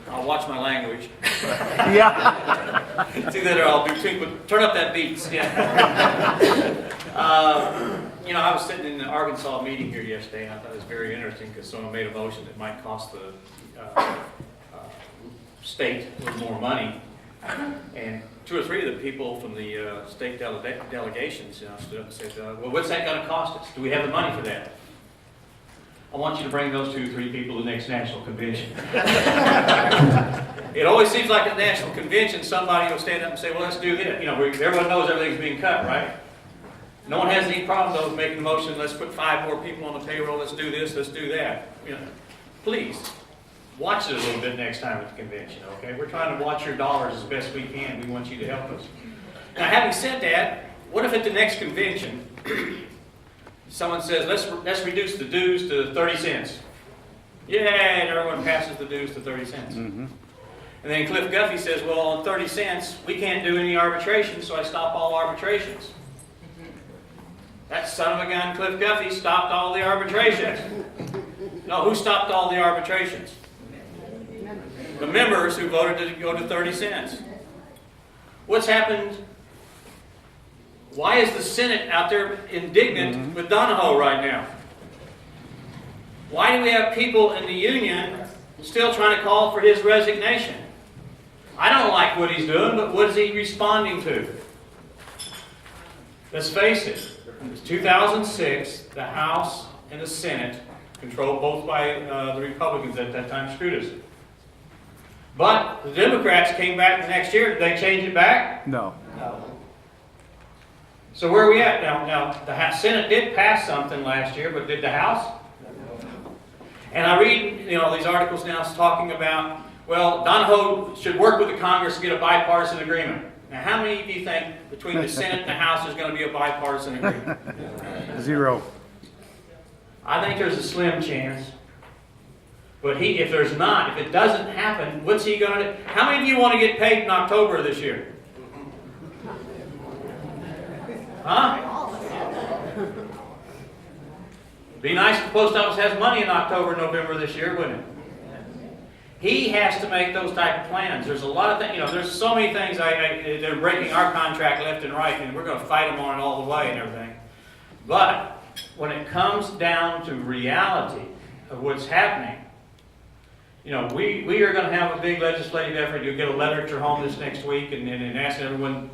I'll watch my language. Yeah. It's either I'll be but turn up that beats. Yeah. You know, I was sitting in the Arkansas meeting here yesterday, and I thought it was very interesting because someone made a motion that might cost the state a little more money. And 2 or 3 of the people from the state delegations, you know, stood up and said, well, what's that going to cost us? Do we have the money for that? I want you to bring those 2 or 3 people to the next national convention. It always seems like at the national convention, somebody will stand up and say, well, let's do this. You know, everyone knows everything's being cut, right? No one has any problem, though, with making a motion, let's put 5 more people on the payroll, let's do this, let's do that. You know, please, watch it a little bit next time at the convention, okay? We're trying to watch your dollars as best we can. We want you to help us. Now, having said that, what if at the next convention, someone says, let's reduce the dues to 30 cents. Yay, and everyone passes the dues to 30 cents. Mm-hmm. And then Cliff Guffey says, well, on 30 cents, we can't do any arbitration, so I stop all arbitrations. That son of a gun, Cliff Guffey, stopped all the arbitrations. No, who stopped all the arbitrations? The members who voted to go to 30 cents. What's happened? Why is the Senate out there indignant with Donahoe right now? Why do we have people in the union still trying to call for his resignation? I don't like what he's doing, but what is he responding to? Let's face it. In 2006, the House and the Senate, controlled both by the Republicans at that time, screwed us. But the Democrats came back the next year. Did they change it back? No. No. So where are we at now? Now, the Senate did pass something last year, but did the House? And I read, you know, these articles now talking about, well, Donahoe should work with the Congress to get a bipartisan agreement. Now, how many of you think between the Senate and the House there's going to be a bipartisan agreement? 0. I think there's a slim chance. But if there's not, if it doesn't happen, what's he going to do? How many of you want to get paid in October this year? Huh? It'd be nice if the post office has money in October, November this year, wouldn't it? He has to make those type of plans. There's a lot of things, you know, there's so many things they're breaking our contract left and right, and we're going to fight them on it all the way and everything. But when it comes down to reality of what's happening, you know, we are going to have a big legislative effort. You'll get a letter at your home this next week and ask everyone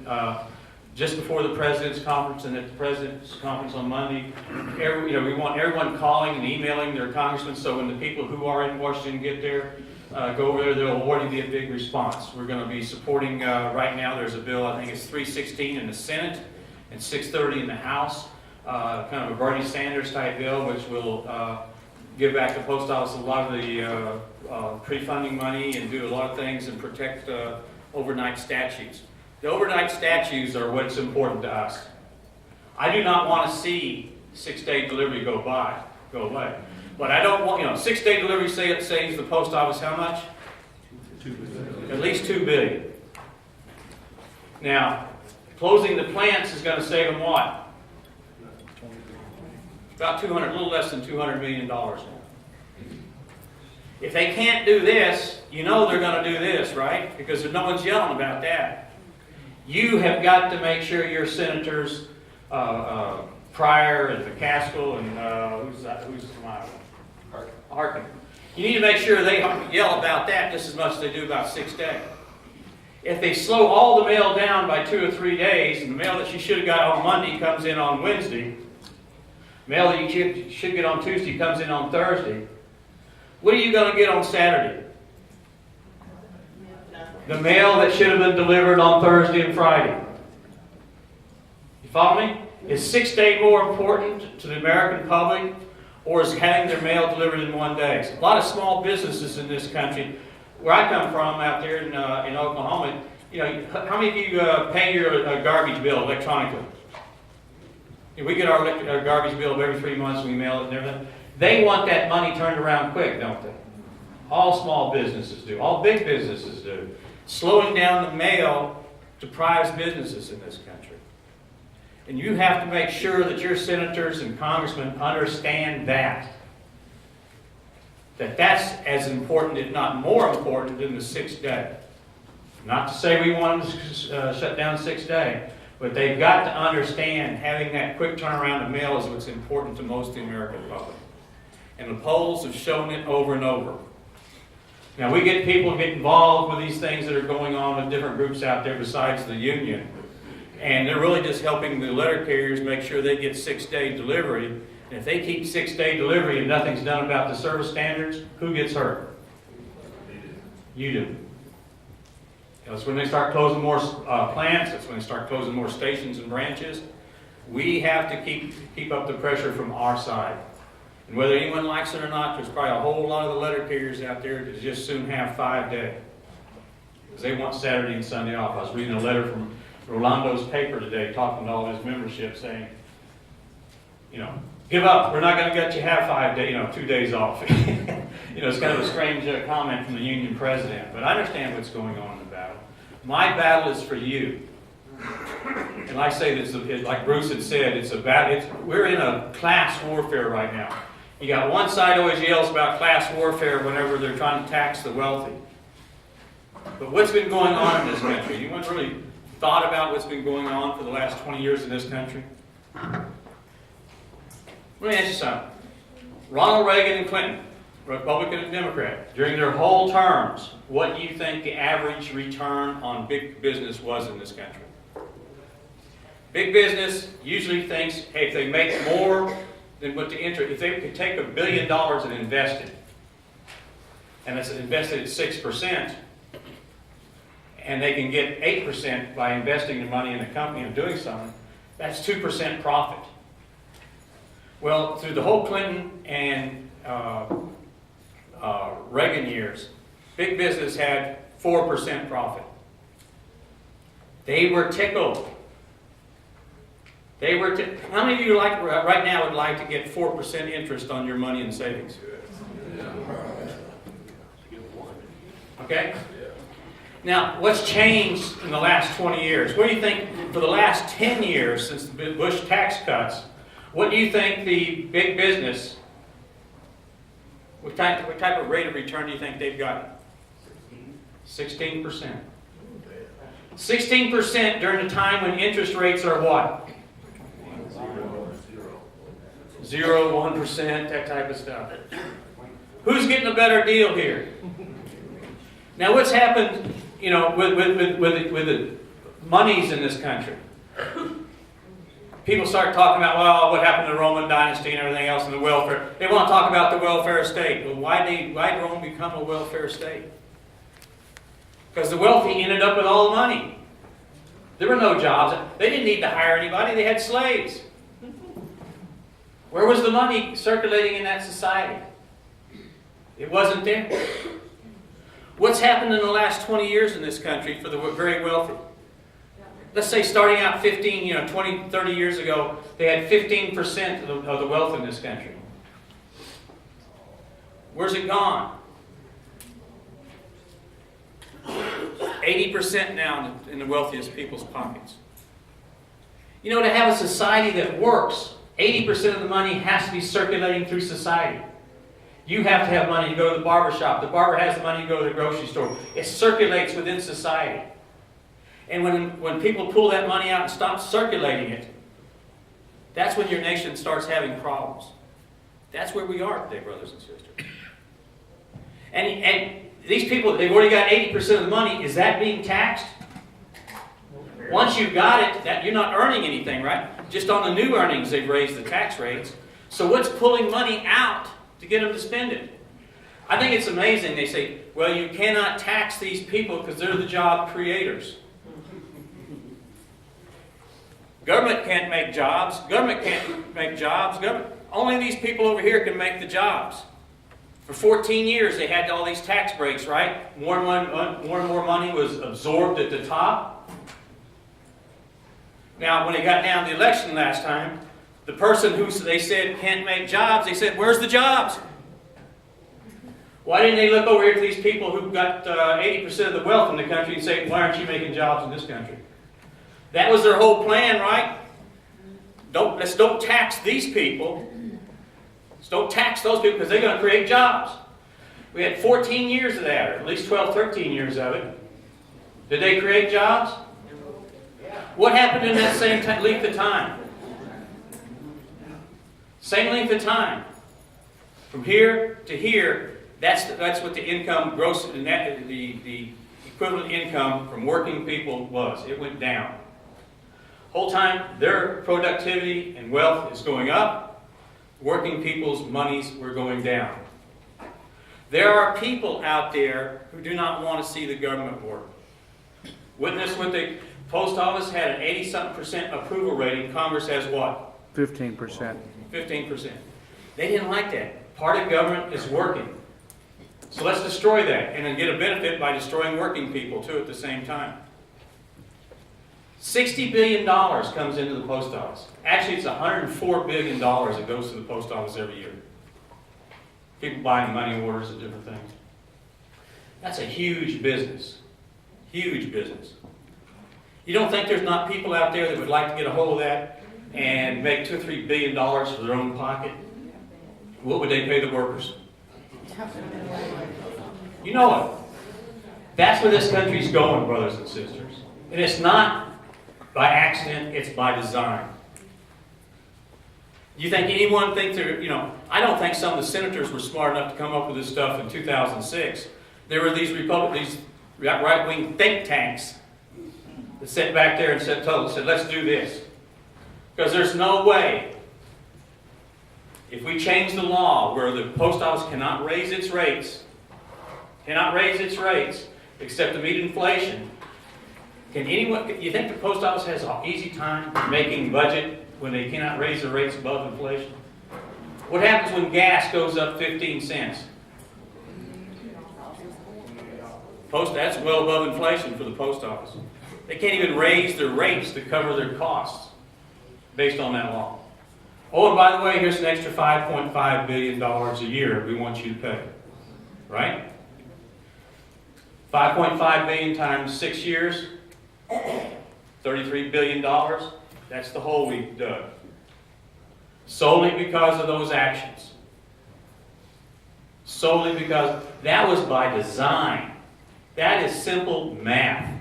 just before the President's Conference and at the President's Conference on Monday. You know, we want everyone calling and emailing their congressmen so when the people who are in Washington get there, go over there, there'll already be a big response. We're going to be supporting, right now there's a bill, I think it's 316 in the Senate and 630 in the House, kind of a Bernie Sanders type bill, which will give back the post office a lot of the pre-funding money and do a lot of things and protect overnight statutes. The overnight statutes are what's important to us. I do not want to see 6-day delivery go away. But I don't want, you know, 6-day delivery saves the post office how much? $2 billion. At least $2 billion. Now, closing the plants is going to save them what? About a little less than $200 million now. If they can't do this, you know they're going to do this, right? Because no one's yelling about that. You have got to make sure your senators, Pryor and McCaskill and who's from Iowa? Harkin. You need to make sure they yell about that just as much as they do about 6-day. If they slow all the mail down by 2 or 3 days, and the mail that you should have got on Monday comes in on Wednesday, mail that you should get on Tuesday comes in on Thursday, what are you going to get on Saturday? The mail that should have been delivered on Thursday and Friday. You follow me? Is 6-day more important to the American public, or is having their mail delivered in 1 day? A lot of small businesses in this country, where I come from out there in Oklahoma, you know, how many of you pay your garbage bill electronically? We get our garbage bill every 3 months and we mail it and everything. They want that money turned around quick, don't they? All small businesses do. All big businesses do. Slowing down the mail deprives businesses in this country. And you have to make sure that your senators and congressmen understand that. That's as important, if not more important, than the 6th day. Not to say we want them to shut down 6th day, but they've got to understand having that quick turnaround of mail is what's important to most of the American public. And the polls have shown it over and over. Now, we get people get involved with these things that are going on with different groups out there besides the union. And they're really just helping the letter carriers make sure they get 6-day delivery. And if they keep 6-day delivery and nothing's done about the service standards, who gets hurt? You do. That's when they start closing more plants. That's when they start closing more stations and branches. We have to keep up the pressure from our side. And whether anyone likes it or not, there's probably a whole lot of the letter carriers out there that just soon have 5-day. Because they want Saturday and Sunday off. I was reading a letter from Rolando's paper today talking to all his membership saying, give up. We're not going to let you have 5 days, 2 days off. It's kind of a strange comment from the union president. But I understand what's going on in the battle. My battle is for you. And I say this, like Bruce had said, it's a battle. We're in a class warfare right now. You got one side always yells about class warfare whenever they're trying to tax the wealthy. But what's been going on in this country? You haven't really thought about what's been going on for the last 20 years in this country? Let me ask you something. Ronald Reagan and Clinton, Republican and Democrat, during their whole terms, what do you think the average return on big business was in this country? Big business usually thinks, hey, if they make more than what the interest, if they could take $1 billion and invest it, and it's invested at 6%, and they can get 8% by investing the money in a company and doing something, that's 2% profit. Well, through the whole Clinton and Reagan years, big business had 4% profit. They were tickled. How many of you right now would like to get 4% interest on your money and savings? Okay? Now, what's changed in the last 20 years? What do you think for the last 10 years since the Bush tax cuts, what do you think the big business, what type of rate of return do you think they've got? 16%. 16% during the time when interest rates are what? 0, 1%, that type of stuff. Who's getting a better deal here? Now, what's happened, with the monies in this country? People start talking about, well, what happened to the Roman dynasty and everything else and the welfare. They want to talk about the welfare state. Well, why did Rome become a welfare state? Because the wealthy ended up with all the money. There were no jobs. They didn't need to hire anybody. They had slaves. Where was the money circulating in that society? It wasn't there. What's happened in the last 20 years in this country for the very wealthy? Let's say starting out 15, 20, 30 years ago, they had 15% of the wealth in this country. Where's it gone? 80% now in the wealthiest people's pockets. To have a society that works, 80% of the money has to be circulating through society. You have to have money to go to the barber shop. The barber has the money to go to the grocery store. It circulates within society. And when people pull that money out and stop circulating it, that's when your nation starts having problems. That's where we are today, brothers and sisters. And these people, they've already got 80% of the money. Is that being taxed? Once you've got it, you're not earning anything, right? Just on the new earnings, they've raised the tax rates. So what's pulling money out to get them to spend it? I think it's amazing. They say, well, you cannot tax these people because they're the job creators. Government can't make jobs. Government can't make jobs. Only these people over here can make the jobs. For 14 years, they had all these tax breaks, right? More and more money was absorbed at the top. Now, when they got down to the election last time, the person who they said can't make jobs, they said, where's the jobs? Why didn't they look over here to these people who got 80% of the wealth in the country and say, why aren't you making jobs in this country? That was their whole plan, right? let's don't tax these people. Let's don't tax those people because they're going to create jobs. We had 14 years of that, or at least 12, 13 years of it. Did they create jobs? What happened in that same length of time? Same length of time. From here to here, that's what the income, gross, the equivalent income from working people was. It went down. Whole time, their productivity and wealth is going up. Working people's monies were going down. There are people out there who do not want to see the government work. Witness what the post office had an 80-something% approval rating. Congress has what? 15%. 15%. They didn't like that. Part of government is working. So let's destroy that and then get a benefit by destroying working people too at the same time. $60 billion comes into the post office. Actually, it's $104 billion that goes to the post office every year. People buying money orders and different things. That's a huge business. Huge business. You don't think there's not people out there that would like to get a hold of that and make $2 or $3 billion for their own pocket? What would they pay the workers? You know it. That's where this country's going, brothers and sisters. And it's not by accident, it's by design. You think anyone thinks they're, I don't think some of the senators were smart enough to come up with this stuff in 2006. There were these right-wing think tanks that sat back there and said, let's do this. Because there's no way, if we change the law where the post office cannot raise its rates, except to meet inflation, you think the post office has an easy time making budget when they cannot raise their rates above inflation? What happens when gas goes up 15 cents? That's well above inflation for the post office. They can't even raise their rates to cover their costs based on that law. Oh, and by the way, here's an extra $5.5 billion a year we want you to pay. Right? 5.5 billion times 6 years, $33 billion. That's the hole we dug. Solely because of those actions. Solely because that was by design. That is simple math.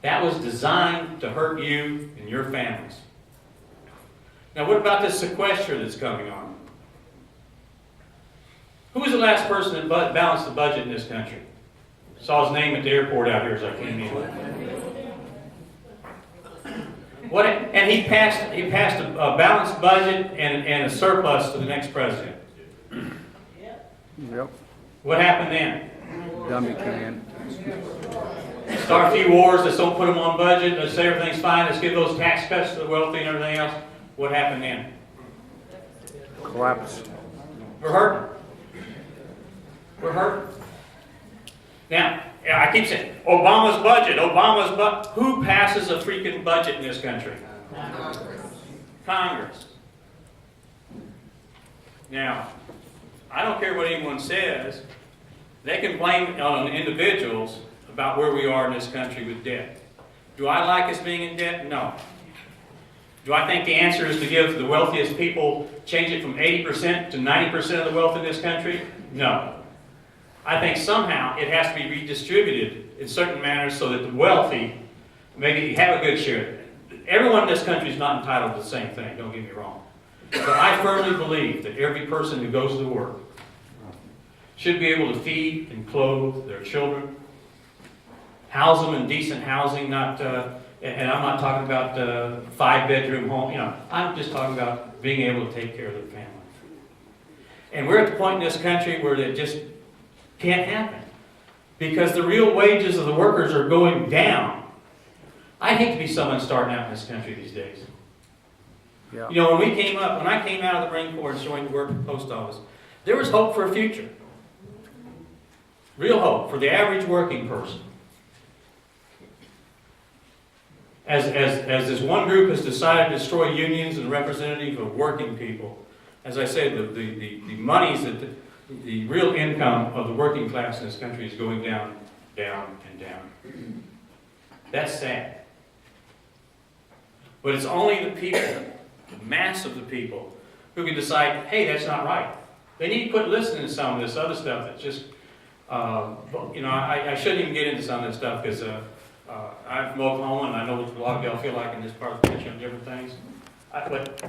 That was designed to hurt you and your families. Now what about this sequester that's coming on? Who was the last person that balanced the budget in this country? Saw his name at the airport out here as I came in. And he passed a balanced budget and a surplus to the next president. Yep. What happened then? Dummy can. Start a few wars, let's don't put them on budget, let's say everything's fine, let's give those tax cuts to the wealthy and everything else. What happened then? Collapse. We're hurting. We're hurting. Now, I keep saying, Obama's budget. Who passes a freaking budget in this country? Congress. Now, I don't care what anyone says. They can blame on individuals about where we are in this country with debt. Do I like us being in debt? No. Do I think the answer is to give the wealthiest people, change it from 80% to 90% of the wealth in this country? No. I think somehow it has to be redistributed in certain manners so that the wealthy maybe have a good share. Everyone in this country is not entitled to the same thing, don't get me wrong. But I firmly believe that every person who goes to work should be able to feed and clothe their children, house them in decent housing, and I'm not talking about 5-bedroom home, I'm just talking about being able to take care of their family. And we're at the point in this country where it just can't happen because the real wages of the workers are going down. I'd hate to be someone starting out in this country these days. Yeah. When I came out of the Marine Corps and joined to work at the post office, there was hope for a future. Real hope for the average working person. As this one group has decided to destroy unions and representative of working people, as I said, the monies that the real income of the working class in this country is going down, down, and down. That's sad. But it's only the people, the mass of the people, who can decide, hey, that's not right. They need to quit listening to some of this other stuff that's just, I shouldn't even get into some of this stuff because I'm from Oklahoma and I know what a lot of y'all feel like in this part of the country on different things. But,